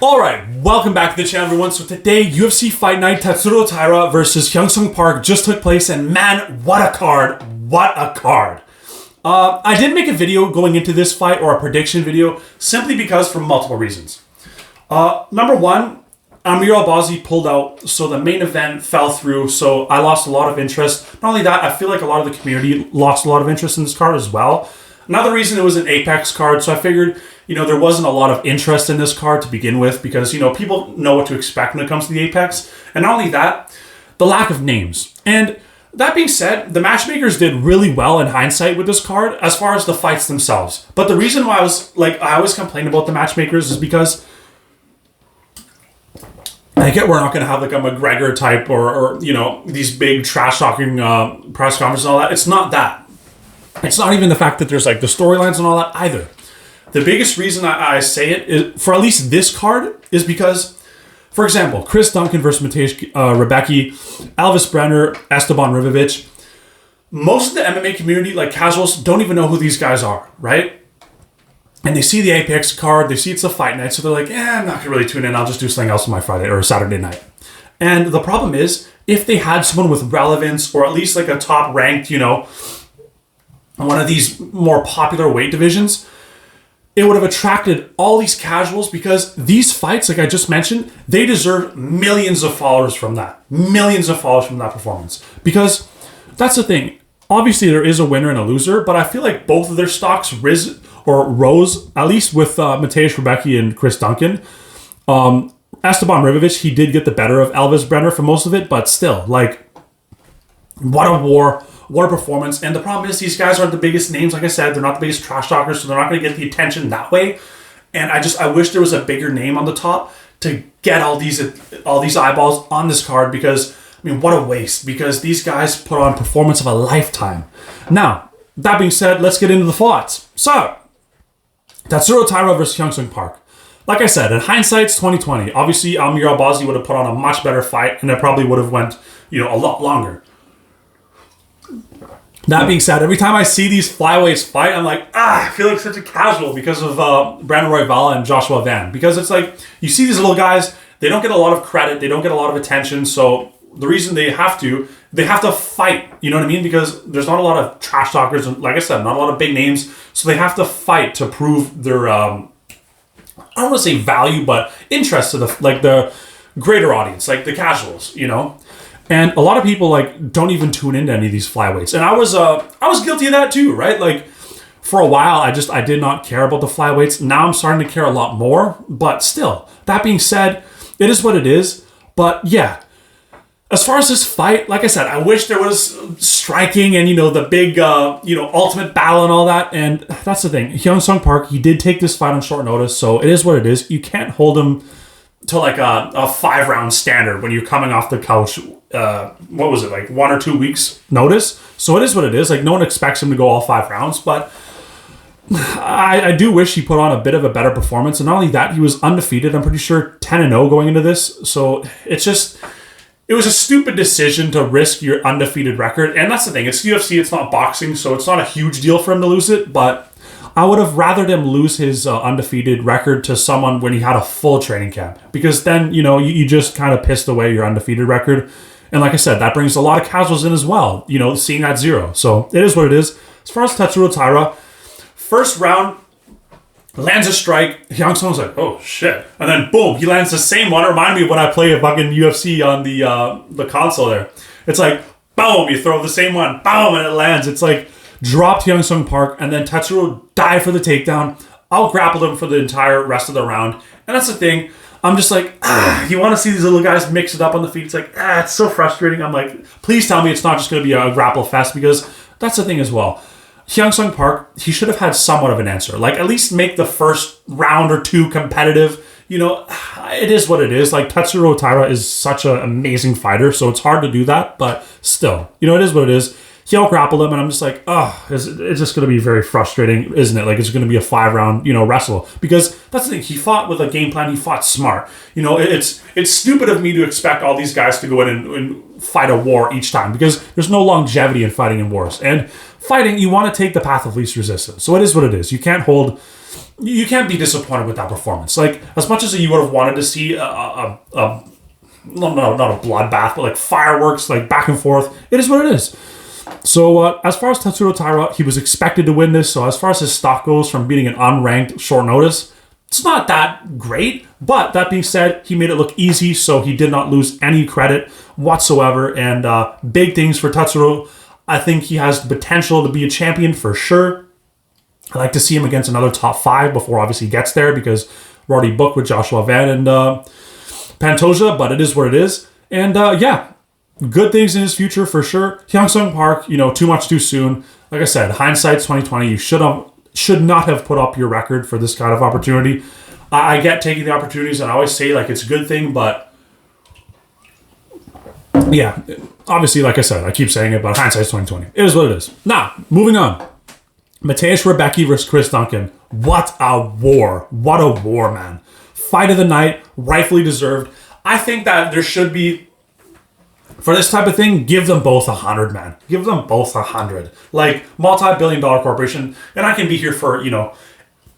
All right, welcome back to the channel, everyone. So today, UFC Fight Night Tatsuro Taira versus Hyunsung Park just took place, and man, what a card! What a card! I didn't make a video going into this fight or a prediction video simply because for multiple reasons. Number one, Amir Albazi pulled out, so the main event fell through, so I lost a lot of interest. Not only that, I feel like a lot of the community lost a lot of interest in this card as well. Another reason, it was an Apex card, so I figured, there wasn't a lot of interest in this card to begin with because, people know what to expect when it comes to the Apex. And not only that, the lack of names. And that being said, the matchmakers did really well in hindsight with this card as far as the fights themselves. But the reason why I always complain about the matchmakers is because I get we're not going to have like a McGregor type or these big trash talking press conferences and all that. It's not that. It's not even the fact that there's like the storylines and all that either. The biggest reason I say it is, for at least this card, is because, for example, Chris Duncan versus Rebecki, Elvis Brenner, Esteban ribovic. Most of the MMA community, like casuals, don't even know who these guys are, right? And they see the Apex card, they see it's a fight night, so they're like, I'm not gonna really tune in, I'll just do something else on my Friday or Saturday night. And the problem is, if they had someone with relevance, or at least like a top ranked, one of these more popular weight divisions, it would have attracted all these casuals because these fights, like I just mentioned, they deserve millions of followers from that. Millions of followers from that performance. Because that's the thing. Obviously, there is a winner and a loser, but I feel like both of their stocks rose, at least with Rebecki and Chris Duncan. Esteban ribovic, he did get the better of Elvis Brenner for most of it, but still, what a war. What a performance. And the problem is these guys aren't the biggest names. Like I said, they're not the biggest trash talkers, so they're not going to get the attention that way. And I wish there was a bigger name on the top to get all these eyeballs on this card because, what a waste. Because these guys put on performance of a lifetime. Now, that being said, let's get into the thoughts. So, Tatsuro Taira versus Hyunsung Park. Like I said, in hindsight, it's 2020. Obviously, Amir Albazi would have put on a much better fight, and it probably would have went, a lot longer. That being said, every time I see these flyweights fight, I'm like, I feel like such a casual because of Brandon Royval and Joshua Van. Because it's like, you see these little guys, they don't get a lot of credit, they don't get a lot of attention, so the reason they have to fight, you know what I mean? Because there's not a lot of trash talkers, and like I said, not a lot of big names, so they have to fight to prove their, I don't want to say value, but interest to the greater audience, like the casuals, And a lot of people don't even tune into any of these flyweights. And I was guilty of that too, right? For a while I did not care about the flyweights. Now I'm starting to care a lot more, but still, that being said, it is what it is. But yeah, as far as this fight, like I said, I wish there was striking and the big ultimate battle and all that. And that's the thing. Hyunsung Park, he did take this fight on short notice, so it is what it is. You can't hold him to a 5-round standard when you're coming off the couch. What was it, 1 or 2 weeks notice? So it is what it is. No one expects him to go all 5 rounds, but I do wish he put on a bit of a better performance. And not only that, he was undefeated. I'm pretty sure 10-0 going into this. So it was a stupid decision to risk your undefeated record. And that's the thing. It's UFC. It's not boxing. So it's not a huge deal for him to lose it. But I would have rathered him lose his undefeated record to someone when he had a full training camp. Because then, you just kind of pissed away your undefeated record. And like I said, that brings a lot of casuals in as well, seeing that 0. So it is what it is. As far as Tatsuro Taira, first round, lands a strike. Hyunsung's like, oh shit. And then boom, he lands the same one. Remind me of when I play a fucking UFC on the console there. It's like, boom, you throw the same one, boom, and it lands. It's like, dropped Hyunsung Park, and then Tatsuro dived for the takedown. Out grappled him for the entire rest of the round. And that's the thing. I'm just like, you want to see these little guys mix it up on the feet. It's like, it's so frustrating. I'm like, please tell me it's not just going to be a grapple fest, because that's the thing as well. Hyunsung Park, he should have had somewhat of an answer. At least make the first round or 2 competitive. It is what it is. Tatsuro Taira is such an amazing fighter, so it's hard to do that. But still, it is what it is. He out-grappled him, and I'm just like, it's just going to be very frustrating, isn't it? It's going to be a 5-round, wrestle. Because that's the thing. He fought with a game plan. He fought smart. It's stupid of me to expect all these guys to go in and fight a war each time, because there's no longevity in fighting in wars. And fighting, you want to take the path of least resistance. So it is what it is. You can't hold you can't be disappointed with that performance. Like, as much as you would have wanted to see not a bloodbath, but like fireworks, like back and forth, it is what it is. So as far as Tatsuro Taira, he was expected to win this. So as far as his stock goes from beating an unranked short notice, it's not that great. But that being said, he made it look easy, so he did not lose any credit whatsoever. And big things for Tatsuro. I think he has the potential to be a champion for sure. I like to see him against another top 5 before obviously he gets there, because we're already booked with Joshua Van and Pantoja, but it is what it is. And yeah, good things in his future for sure. Hyunsung Park, too much too soon. Like I said, hindsight's 2020. You should not have put up your record for this kind of opportunity. I get taking the opportunities, and I always say like it's a good thing, but yeah, obviously, like I said, I keep saying it, but hindsight's 2020. It is what it is. Now, moving on. Rebecki versus Chris Duncan. What a war. What a war, man. Fight of the night, rightfully deserved. I think that there should be, for this type of thing, give them both 100, man. Give them both 100. Like, multi-billion-dollar corporation, and I can be here for,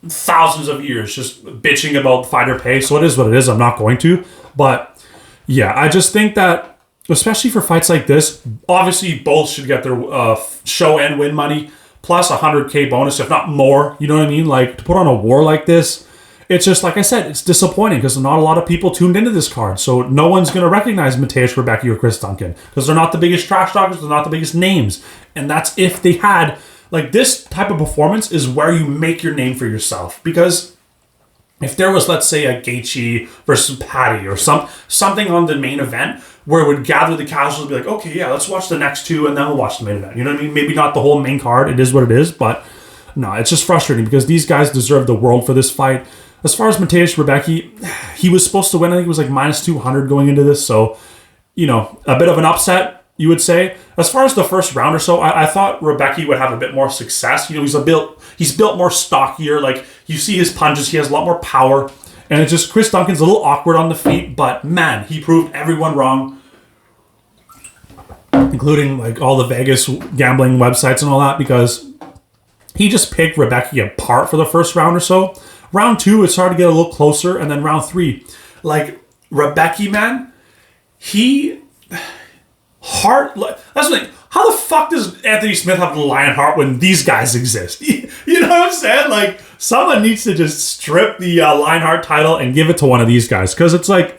thousands of years just bitching about fighter pay, so it is what it is. I'm not going to. But, yeah, I just think that, especially for fights like this, obviously both should get their show and win money, plus 100K bonus, if not more. You know what I mean? Like, to put on a war like this, it's just, like I said, it's disappointing because not a lot of people tuned into this card. So no one's going to recognize Rebecki or Chris Duncan because they're not the biggest trash talkers, they're not the biggest names. And that's if they had, like, this type of performance is where you make your name for yourself. Because if there was, let's say, a gaethje versus Patty or something on the main event where it would gather the casuals and be like, okay, yeah, let's watch the next 2 and then we'll watch the main event. You know what I mean? Maybe not the whole main card. It is what it is. But no, it's just frustrating because these guys deserve the world for this fight. As far as Rebecki, he was supposed to win. I think it was like minus 200 going into this. So, a bit of an upset, you would say. As far as the first round or so, I thought Rebecki would have a bit more success. He's built more stockier. Like, you see his punches. He has a lot more power. And it's just, Chris Duncan's a little awkward on the feet. But, man, he proved everyone wrong. Including, like, all the Vegas gambling websites and all that. Because he just picked Rebecki apart for the first round or so. Round 2, it started to get a little closer, and then round 3, like, Rebecki, man, that's the thing. How the fuck does Anthony Smith have the lion heart when these guys exist? You know what I'm saying? Like, someone needs to just strip the Lionheart title and give it to one of these guys, because it's like,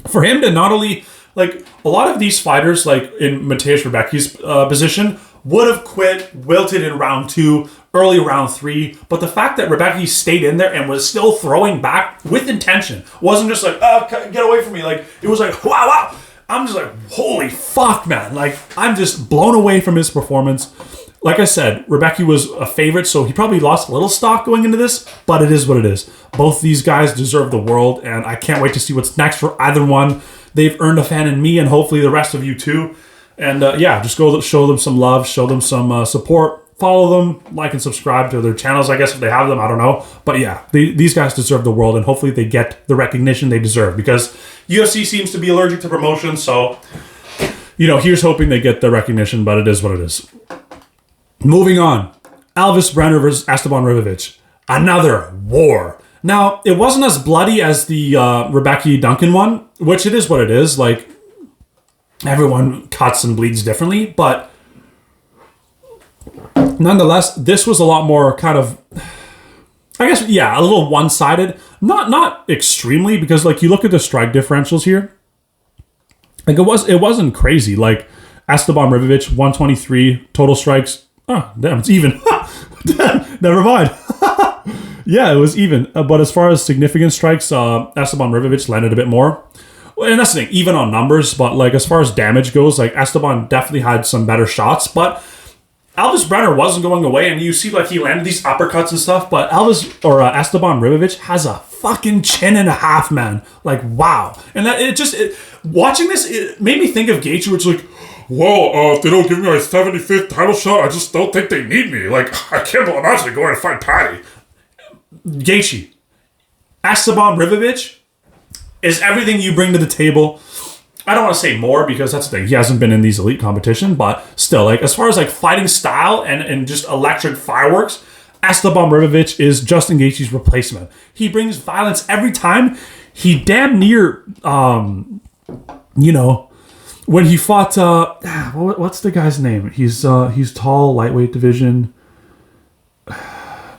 for him to not only, like, a lot of these fighters, like in Rebecki's position, would have quit, wilted in round 2, early round 3, but the fact that Rebecki stayed in there and was still throwing back with intention, wasn't just like, oh, get away from me. Like, it was like, wow. I'm just like, holy fuck, man. Like, I'm just blown away from his performance. Like I said, Rebecki was a favorite, so he probably lost a little stock going into this, but it is what it is. Both these guys deserve the world, and I can't wait to see what's next for either one. They've earned a fan in me, and hopefully the rest of you too. And yeah, just go show them some love, show them some support. Follow them, like and subscribe to their channels, I guess, if they have them. I don't know. But yeah, these guys deserve the world, and hopefully they get the recognition they deserve, because UFC seems to be allergic to promotion. So, here's hoping they get the recognition, but it is what it is. Moving on. Elvis Brenner versus Esteban Ribovic. Another war. Now, it wasn't as bloody as the Rebecki Duncan one, which it is what it is. Like, everyone cuts and bleeds differently, but nonetheless, this was a lot more kind of, I guess, yeah, a little one-sided. Not extremely, because, like, you look at the strike differentials here. Like, it wasn't crazy. Like, Esteban Ribovic, 123 total strikes. Oh, damn, it's even. Never mind. Yeah, it was even. But as far as significant strikes, Esteban Ribovic landed a bit more. And that's the thing, even on numbers. But, like, as far as damage goes, like, Esteban definitely had some better shots. But Elvis Brenner wasn't going away, and you see, like, he landed these uppercuts and stuff, but Esteban Ribovic has a fucking chin and a half, man. Like, wow. And that watching this, it made me think of Gaethje, which is like, whoa, if they don't give me my 75th title shot, I just don't think they need me. Like, I can't imagine going to fight Patty. Gaethje. Esteban Ribovic is everything you bring to the table. I don't want to say more, because that's the thing. He hasn't been in these elite competitions, but still, like, as far as, like, fighting style and just electric fireworks, Esteban ribovic is Justin Gaethje's replacement. He brings violence every time. He damn near, when he fought, what's the guy's name? He's tall, lightweight division.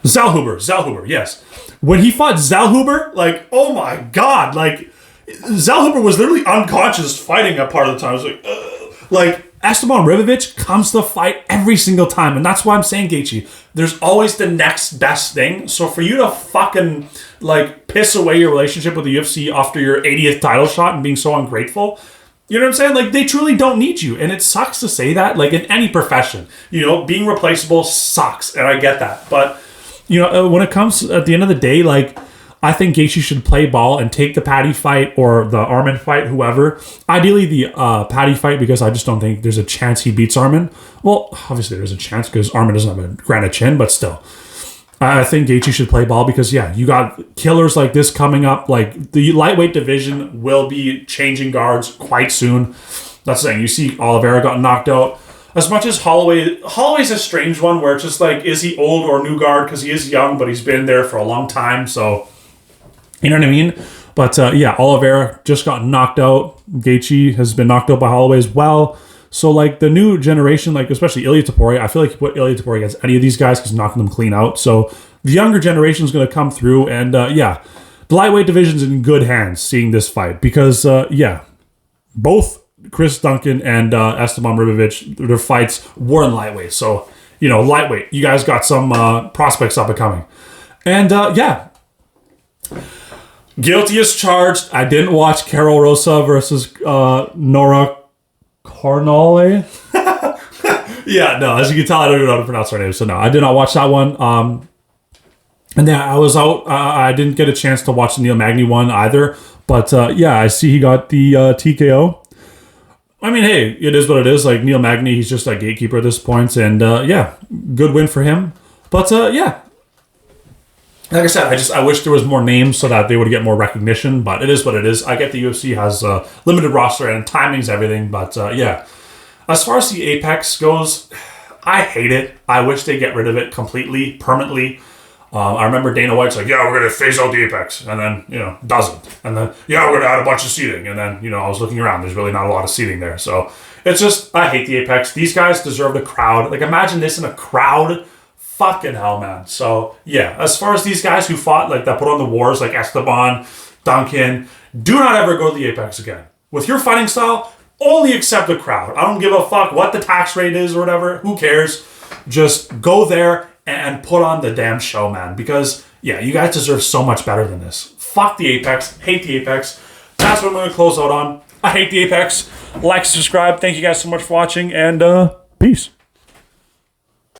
Zellhuber, yes. When he fought Zellhuber, like, oh my God, like, Zellhuber was literally unconscious fighting a part of the time. I was like, Esteban ribovic comes to the fight every single time, and that's why I'm saying, Gaethje, there's always the next best thing. So for you to fucking, like, piss away your relationship with the UFC after your 80th title shot and being so ungrateful, you know what I'm saying? Like, they truly don't need you, and it sucks to say that, like, in any profession. Being replaceable sucks, and I get that. But, when it comes at the end of the day, like, I think Gaethje should play ball and take the Paddy fight or the Arman fight, whoever. Ideally, the Paddy fight, because I just don't think there's a chance he beats Arman. Well, obviously there's a chance because Arman doesn't have a granite chin, but still. I think Gaethje should play ball because, yeah, you got killers like this coming up. Like, the lightweight division will be changing guards quite soon. That's the thing. You see Oliveira got knocked out. As much as Holloway's a strange one where it's just like, is he old or new guard? Because he is young, but he's been there for a long time, so... You know what I mean? But yeah, Oliveira just got knocked out. Gaethje has been knocked out by Holloway as well. So like the new generation, like especially Ilia Topuria, I feel like you put Ilia Topuria against any of these guys because he's knocking them clean out. So the younger generation is going to come through, and yeah, the lightweight division's in good hands seeing this fight because yeah, both Chris Duncan and Esteban ribovic, their fights were in lightweight. So lightweight, you guys got some prospects up and coming, and yeah. Guilty as charged. I didn't watch Carol Rosa versus Nora Cornale. Yeah, no, as you can tell, I don't even know how to pronounce her name. So no, I did not watch that one. And yeah, I was out. I didn't get a chance to watch the Neil Magny one either. But yeah, I see he got the TKO. I mean, hey, it is what it is. Like Neil Magny, he's just a gatekeeper at this point. And yeah, good win for him. But yeah. Like I said, I wish there was more names so that they would get more recognition, but it is what it is. I get the UFC has a limited roster and timing's everything, but yeah. As far as the Apex goes, I hate it. I wish they get rid of it completely, permanently. I remember Dana White's like, yeah, we're going to phase out the Apex, and then, doesn't. And then, yeah, we're going to add a bunch of seating. And then, I was looking around, there's really not a lot of seating there. So it's just, I hate the Apex. These guys deserve the crowd. Like, imagine this in a crowd. Fucking hell, man. So, yeah, as far as these guys who fought, like, that put on the wars, like Esteban, Duncan, do not ever go to the Apex again. With your fighting style, only accept the crowd. I don't give a fuck what the tax rate is or whatever. Who cares? Just go there and put on the damn show, man. Because, yeah, you guys deserve so much better than this. Fuck the Apex. Hate the Apex. That's what I'm going to close out on. I hate the Apex. Like, subscribe. Thank you guys so much for watching, and peace.